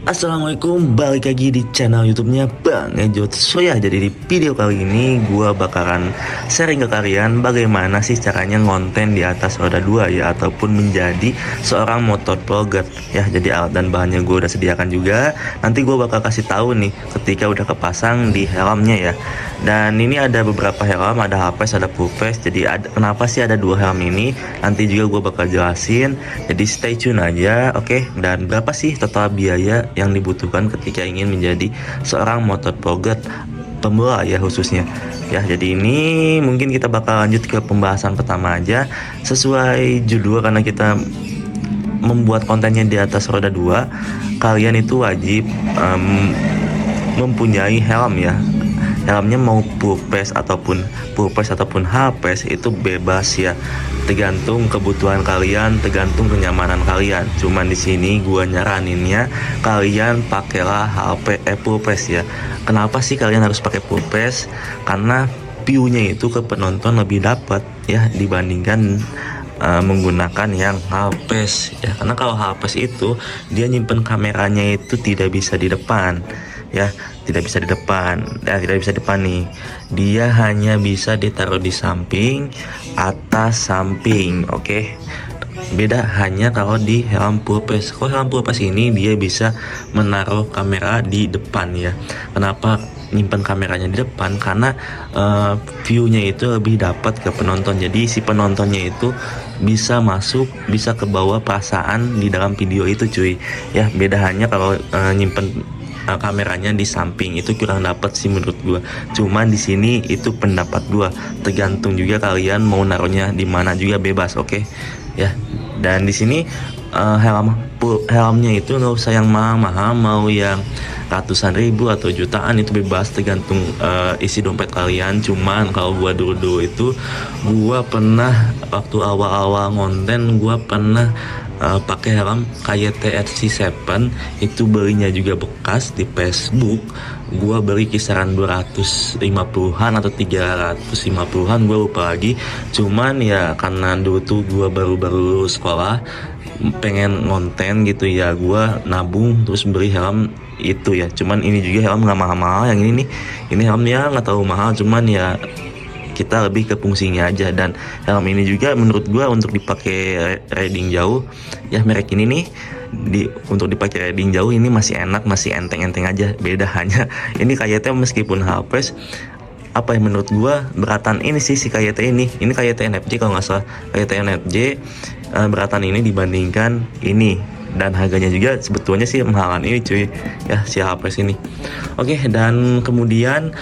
Assalamualaikum, balik lagi di channel YouTube-nya Bang Ejot. So ya, jadi di video kali ini gua bakalan sharing ke kalian bagaimana sih caranya ngonten di atas roda 2 ya, ataupun menjadi seorang motor vlogger ya. Jadi alat dan bahannya gue udah sediakan juga. Nanti gue bakal kasih tahu nih ketika udah kepasang di helmnya ya. Dan ini ada beberapa helm, ada half-face, ada full-face. Jadi kenapa sih ada dua helm ini? Nanti juga gue bakal jelasin. Jadi stay tune aja, oke? Dan berapa sih total biaya yang dibutuhkan ketika ingin menjadi seorang motovlogger pemula ya khususnya ya. Jadi ini mungkin kita bakal lanjut ke pembahasan pertama aja sesuai judul, karena kita membuat kontennya di atas roda 2. Kalian itu wajib mempunyai helm ya. Helmnya mau full face ataupun half face itu bebas ya, tergantung kebutuhan kalian, tergantung kenyamanan kalian. Cuman di sini gua nyaraninnya kalian pakailah full face ya. Kenapa sih kalian harus pakai full face? Karena view-nya itu ke penonton lebih dapat ya dibandingkan menggunakan yang half face ya. Karena kalau half face itu dia nyimpen kameranya itu tidak bisa di depan ya, tidak bisa di depan nih, dia hanya bisa ditaruh di samping, atas, samping. Oke. Beda hanya kalau di helm full face. Kalau helm full face ini dia bisa menaruh kamera di depan ya. Kenapa nyimpen kameranya di depan? Karena view-nya itu lebih dapat ke penonton. Jadi si penontonnya itu bisa masuk, bisa ke bawah perasaan di dalam video itu cuy ya. Beda hanya kalau nyimpen kameranya di samping, itu kurang dapat sih menurut gua. Cuman di sini itu pendapat gua, tergantung juga kalian mau naruhnya di mana juga bebas, oke ya. Dan di sini helmnya itu nggak usah yang mahal-mahal, mau yang ratusan ribu atau jutaan itu bebas, tergantung isi dompet kalian. Cuman kalau gua dulu itu gua pernah waktu awal-awal ngonten gua pernah pakai helm KYT RC7, itu belinya juga bekas di Facebook. Gua beli kisaran 250-an atau 350-an, gua lupa lagi. Cuman ya karena dulu tuh gua baru-baru sekolah, pengen ngonten gitu ya, gua nabung terus beli helm itu ya. Cuman ini juga helm nggak mahal-mahal, yang ini nih, ini helmnya nggak terlalu mahal, cuman ya kita lebih ke fungsinya aja. Dan helm ini juga menurut gua untuk dipakai riding jauh ya, merek ini nih untuk dipakai riding jauh ini masih enak, masih enteng-enteng aja. Beda hanya ini KYT meskipun half-face, apa yang menurut gua beratan ini sih si KYT ini KYT NFJ kalau nggak salah, KYT NFJ beratan ini dibandingkan ini. Dan harganya juga sebetulnya sih mahalan ini cuy ya, si half-face ini. Oke, dan kemudian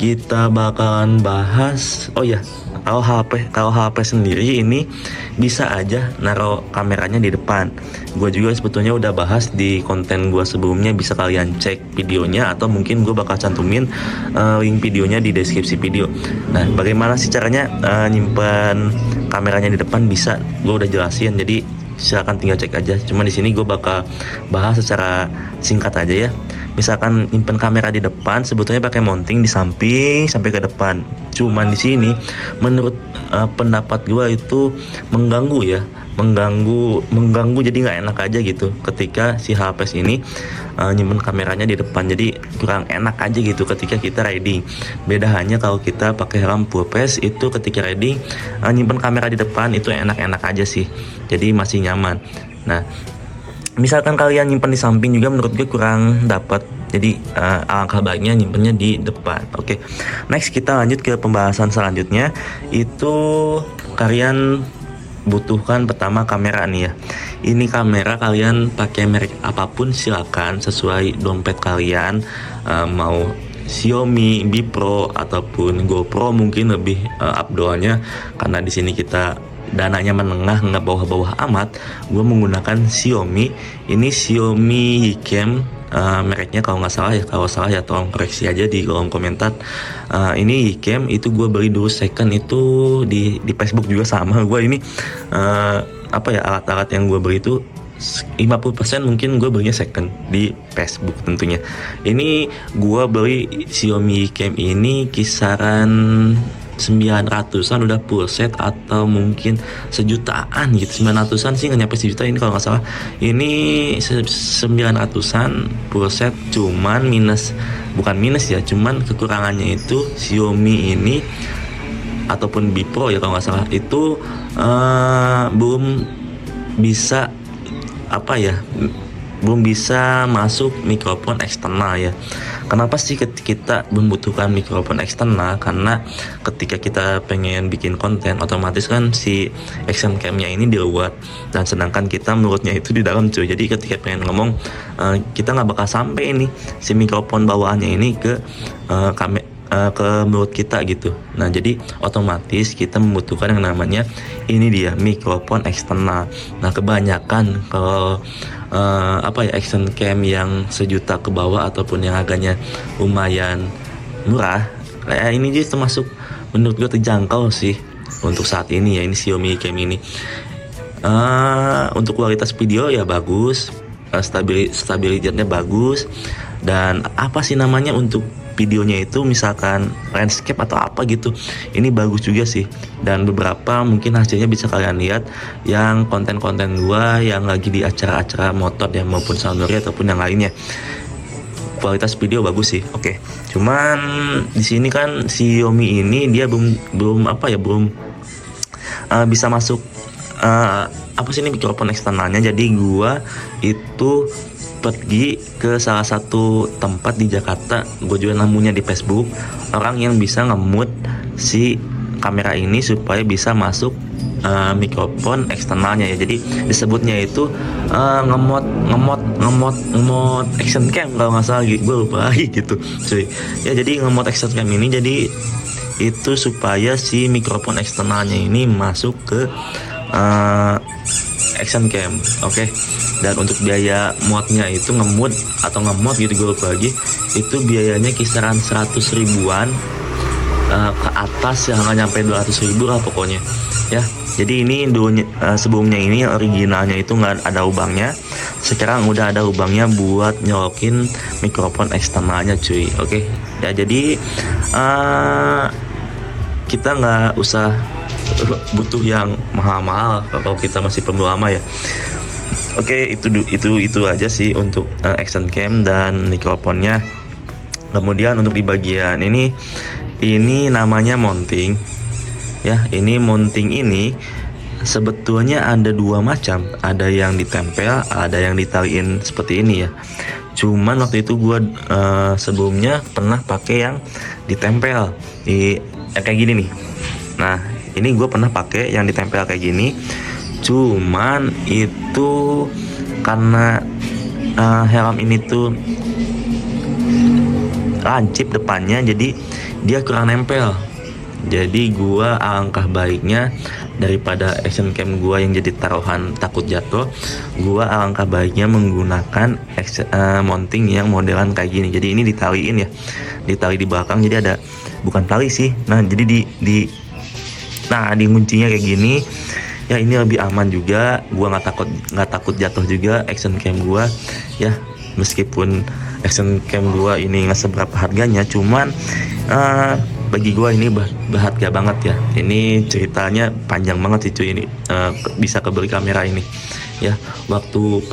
kita bakalan bahas, oh ya, kalau HP sendiri ini bisa aja naruh kameranya di depan. Gue juga sebetulnya udah bahas di konten gue sebelumnya, bisa kalian cek videonya, atau mungkin gue bakal cantumin link videonya di deskripsi video. Nah, bagaimana sih caranya nyimpan kameranya di depan? Bisa, gue udah jelasin, jadi silakan tinggal cek aja. Cuma di sini gue bakal bahas secara singkat aja ya. Misalkan nyimpen kamera di depan, sebetulnya pakai mounting di samping sampai ke depan. Cuman di sini menurut pendapat gue itu mengganggu ya, mengganggu jadi nggak enak aja gitu ketika si HP ini nyimpen kameranya di depan. Jadi kurang enak aja gitu ketika kita riding. Beda hanya kalau kita pakai helm full face, itu ketika riding nyimpen kamera di depan itu enak-enak aja sih, jadi masih nyaman. Nah, misalkan kalian nyimpen di samping juga menurut gue kurang dapat, jadi alangkah baiknya nyimpennya di depan. Oke. Next kita lanjut ke pembahasan selanjutnya, itu kalian butuhkan pertama kamera nih ya. Ini kamera kalian pakai merek apapun silakan, sesuai dompet kalian, mau Xiaomi, Bipro ataupun GoPro mungkin lebih abdolnya, karena di sini kita dananya menengah, nggak bawah-bawah amat. Gue menggunakan Xiaomi. Ini Xiaomi Yicam, mereknya kalau nggak salah ya. Kalau salah ya tolong koreksi aja di kolom komentar. Ini Yicam, itu gue beli dulu second itu di Facebook juga sama. Gue ini alat-alat yang gue beli itu 50% mungkin gue belinya second di Facebook tentunya. Ini gue beli Xiaomi Yicam ini kisaran 900-an udah full set, atau mungkin sejutaan gitu. 900-an sih nggak nyampe sejuta ini kalau nggak salah. Ini 900-an full set, cuman bukan minus ya, cuman kekurangannya itu Xiaomi ini ataupun Mi Pro ya kalau nggak salah itu belum bisa belum bisa masuk mikrofon eksternal ya. Kenapa sih kita membutuhkan mikrofon eksternal? Karena ketika kita pengen bikin konten, otomatis kan si action cam-nya ini di luar, dan sedangkan kita mulutnya itu di dalam cuy. Jadi ketika pengen ngomong, kita nggak bakal sampai ini si mikrofon bawaannya ini ke ke mulut kita gitu. Nah jadi otomatis kita membutuhkan yang namanya ini dia mikrofon eksternal. Nah kebanyakan kalau action cam yang sejuta ke bawah ataupun yang harganya lumayan murah, kayak ini dia termasuk menurut gue terjangkau sih untuk saat ini ya. Ini Xiaomi cam ini untuk kualitas video ya bagus, stabilitasnya bagus, dan untuk videonya itu misalkan landscape atau apa gitu, ini bagus juga sih. Dan beberapa mungkin hasilnya bisa kalian lihat yang konten-konten gua yang lagi di acara-acara motor ya, maupun Soundori ataupun yang lainnya, kualitas video bagus sih. Oke. Cuman di sini kan Xiaomi ini dia belum bisa masuk ini mikrofon eksternalnya. Jadi gua itu pergi ke salah satu tempat di Jakarta, gue juga nemunya di Facebook, orang yang bisa ngemut si kamera ini supaya bisa masuk mikrofon eksternalnya ya. Jadi disebutnya itu ngemot action cam kalau nggak salah, gue lupa lagi gitu cuy ya. Jadi ngemot action cam ini jadi itu supaya si mikrofon eksternalnya ini masuk ke action cam. Oke. Dan untuk biaya modnya itu ngemot gitu, gue lupa lagi, itu biayanya kisaran 100 ribuan ke atas ya, nggak nyampe 200 ribu lah pokoknya ya. Jadi ini sebelumnya ini originalnya itu nggak ada lubangnya, sekarang udah ada lubangnya buat nyolokin mikrofon eksternalnya cuy. Oke ya, jadi kita nggak usah butuh yang mahal-mahal kalau kita masih pemula ya. Oke, itu aja sih untuk action cam dan mikrofonnya. Kemudian untuk di bagian ini namanya mounting ya. Ini mounting ini sebetulnya ada dua macam, ada yang ditempel, ada yang ditaliin seperti ini ya. Cuman waktu itu gua sebelumnya pernah pakai yang ditempel kayak gini nih. Nah ini gue pernah pakai yang ditempel kayak gini, cuman itu karena helm ini tuh lancip depannya, jadi dia kurang nempel. Jadi gue alangkah baiknya daripada action cam gue yang jadi taruhan takut jatuh, gue alangkah baiknya menggunakan mounting yang modelan kayak gini. Jadi ini ditaliin ya, ditali di belakang, jadi ada bukan tali sih. Nah jadi di kuncinya kayak gini ya. Ini lebih aman juga, gua nggak takut jatuh juga action cam gua ya. Meskipun action cam gua ini nggak seberapa harganya, cuman bagi gua ini berharga banget ya. Ini ceritanya panjang banget sih cuy ini, bisa kebeli kamera ini ya. Waktu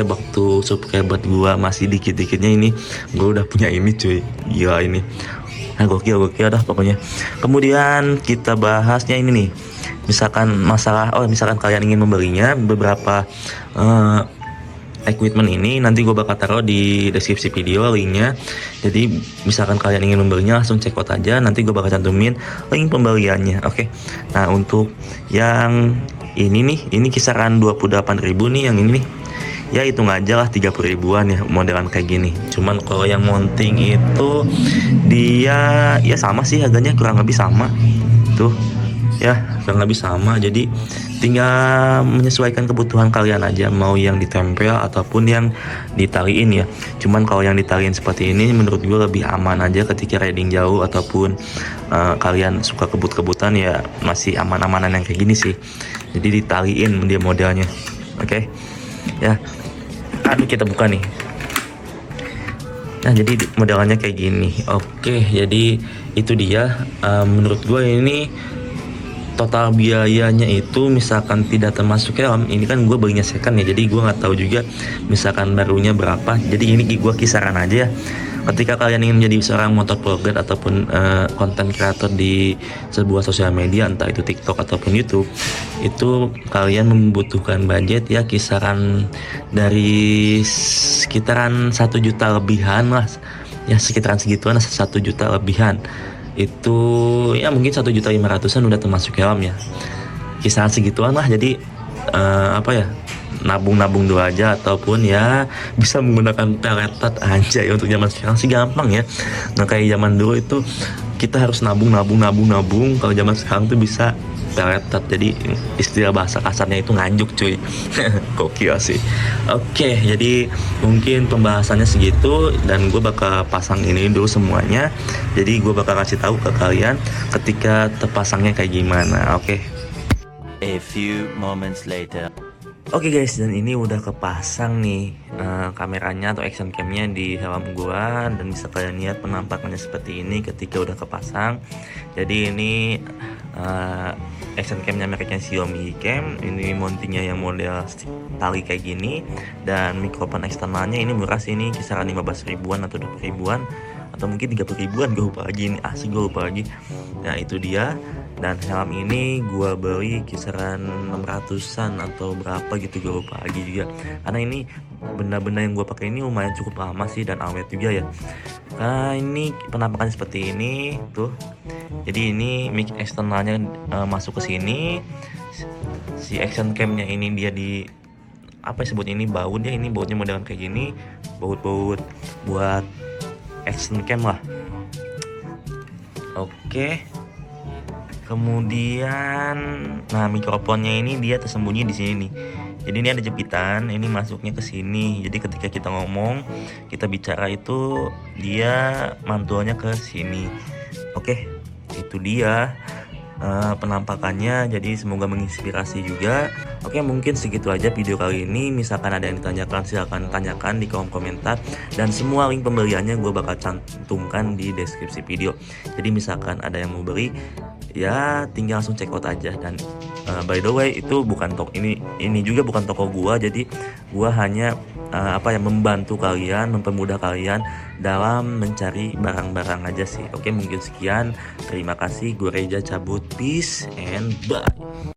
waktu subscriber gua masih dikit-dikitnya ini, gua udah punya ini cuy. Gila ini. Nah, gokil dah pokoknya. Kemudian kita bahasnya ini nih, misalkan kalian ingin membelinya, beberapa equipment ini nanti gue bakal taruh di deskripsi video linknya. Jadi misalkan kalian ingin membelinya, langsung check out aja, nanti gue bakal cantumin link pembeliannya. Oke. Nah untuk yang ini nih, ini kisaran 28.000 nih yang ini nih ya. Hitung aja lah 30 ribuan ya modelan kayak gini. Cuman kalau yang mounting itu dia ya sama sih harganya, kurang lebih sama tuh ya, kurang lebih sama. Jadi tinggal menyesuaikan kebutuhan kalian aja, mau yang ditempel ataupun yang ditaliin ya. Cuman kalau yang ditaliin seperti ini menurut gue lebih aman aja ketika riding jauh, ataupun kalian suka kebut-kebutan ya, masih aman-amanan yang kayak gini sih. Jadi ditaliin dia modelnya. Oke ya. Aduh, kita buka nih. Nah, jadi modelannya kayak gini. Oke, jadi itu dia. Menurut gue ini total biayanya itu misalkan tidak termasuk helm, ini kan gue belinya second ya, jadi gue nggak tahu juga misalkan barunya berapa. Jadi ini gue kisaran aja ya. Ketika kalian ingin menjadi seorang motor vlogger ataupun konten kreator di sebuah sosial media, entah itu TikTok ataupun YouTube, itu kalian membutuhkan budget ya kisaran dari sekitaran 1 juta lebihan lah, ya sekitaran segituan, 1 juta lebihan. Itu ya mungkin 1.500.000-an udah termasuk helm ya, kisaran segituan lah. Jadi apa ya, nabung dulu aja, ataupun ya bisa menggunakan teletot aja ya. Untuk zaman sekarang sih gampang ya, nggak kayak zaman dulu itu kita harus nabung. Kalau zaman sekarang tuh bisa teletot, jadi istilah bahasa kasarnya itu nganjuk cuy. Gokil sih. Oke, jadi mungkin pembahasannya segitu, dan gue bakal pasang ini dulu semuanya. Jadi gue bakal kasih tahu ke kalian ketika terpasangnya kayak gimana. Oke. A few moments later. Oke guys, dan ini udah kepasang nih kameranya atau action camnya di helm gua, dan bisa kalian lihat penampakannya seperti ini ketika udah kepasang. Jadi ini action camnya mereknya Xiaomi Cam. Ini mountingnya yang model tali kayak gini, dan mikrofon eksternalnya ini murah sih, ini kisaran 15 ribuan atau 20 ribuan atau mungkin 30 ribuan, gue lupa lagi. Ini asli gue lupa lagi. Nah itu dia. Dan helm ini gue beli kisaran 600-an atau berapa gitu, gue lupa lagi juga, karena ini benda-benda yang gue pakai ini lumayan cukup lama sih, dan awet juga ya. Nah ini penampakan seperti ini tuh. Jadi ini mic eksternalnya masuk ke sini. Si action camnya ini dia di apa sebut ini, baut ya. Ini bautnya modelan kayak gini, baut buat action cam lah. Oke. Kemudian, nah mikrofonnya ini dia tersembunyi di sini nih. Jadi ini ada jepitan, ini masuknya ke sini. Jadi ketika kita ngomong, kita bicara itu dia mantulnya ke sini. Oke, itu dia penampakannya. Jadi semoga menginspirasi juga. Oke, mungkin segitu aja video kali ini. Misalkan ada yang ditanyakan, silahkan tanyakan di kolom komentar, dan semua link pembeliannya gue bakal cantumkan di deskripsi video. Jadi misalkan ada yang mau beli, ya tinggal langsung check out aja. Dan by the way, itu bukan toko ini juga bukan toko gua. Jadi gua hanya membantu kalian, mempermudah kalian dalam mencari barang-barang aja sih. Oke, mungkin sekian. Terima kasih. Gue Reja cabut. Peace and bye.